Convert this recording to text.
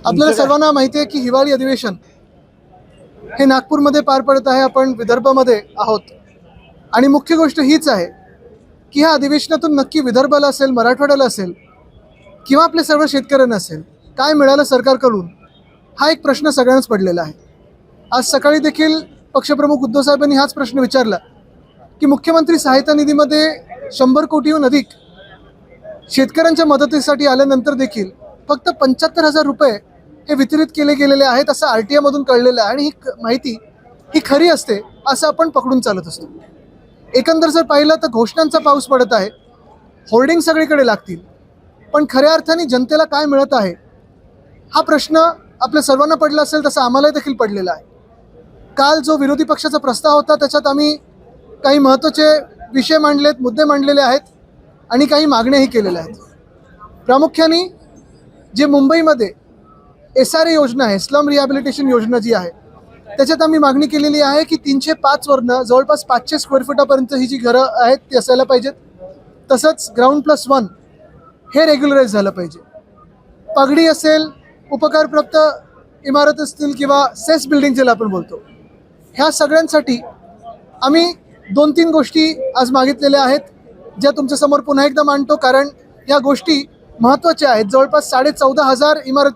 आपल्याला सर्वांना माहिती आहे की हिवाळी अधिवेशन हे नागपूरमध्ये पार पडत आहे. आपण विदर्भामध्ये आहोत आणि मुख्य गोष्ट हीच आहे की ह्या अधिवेशनातून नक्की विदर्भाला असेल, मराठवाड्याला असेल किंवा आपल्या सर्व शेतकऱ्यांना असेल काय मिळालं सरकारकडून, हा एक प्रश्न सगळ्यांनाच पडलेला आहे. आज सकाळी देखील पक्षप्रमुख उद्धव साहेबांनी हाच प्रश्न विचारला की मुख्यमंत्री सहायता निधीमध्ये 100 कोटीहून अधिक शेतकऱ्यांच्या मदतीसाठी आल्यानंतर देखील फक्त 75,000 रुपये हे वितरित केले गेलेले आहेत असं RTI मधून कळलेलं आहे. आणि ही माहिती ही खरी असते असं आपण पकडून चालत असतो. एकंदर जर पाहिलं तर घोषणांचा पाऊस पडत आहे, होर्डिंग सगळीकडे लागतील, पण खऱ्या अर्थाने जनतेला काय मिळत आहे हा प्रश्न आपल्या सर्वांना पडला असेल तसं आम्हाला देखील पडलेला आहे. काल जो विरोधी पक्षाचा प्रस्ताव होता त्याच्यात आम्ही काही महत्त्वाचे विषय मांडलेत, मुद्दे मांडलेले आहेत आणि काही मागण्याही केलेल्या आहेत. प्रामुख्याने जे मुंबईमध्ये SRA योजना आहे, स्लम रिहॅबिलिटेशन योजना जी आहे, त्याच्यात आम्ही मागणी केलेली आहे की 305 वरनं जवळपास 500 स्क्वेअर फुटापर्यंत ही जी घरं आहेत ती असायला पाहिजेत. तसंच ग्राउंड+1 हे रेग्युलराईज झालं पाहिजे. पगडी असेल, उपकारप्राप्त इमारत असतील किंवा सेस बिल्डिंग ज्याला आपण बोलतो, ह्या सगळ्यांसाठी आम्ही 2-3 गोष्टी आज मागितलेल्या आहेत ज्या तुमच्यासमोर पुन्हा एकदा मांडतो, कारण या गोष्टी महत्त्वाच्या आहेत. जवळपास 14,500 इमारती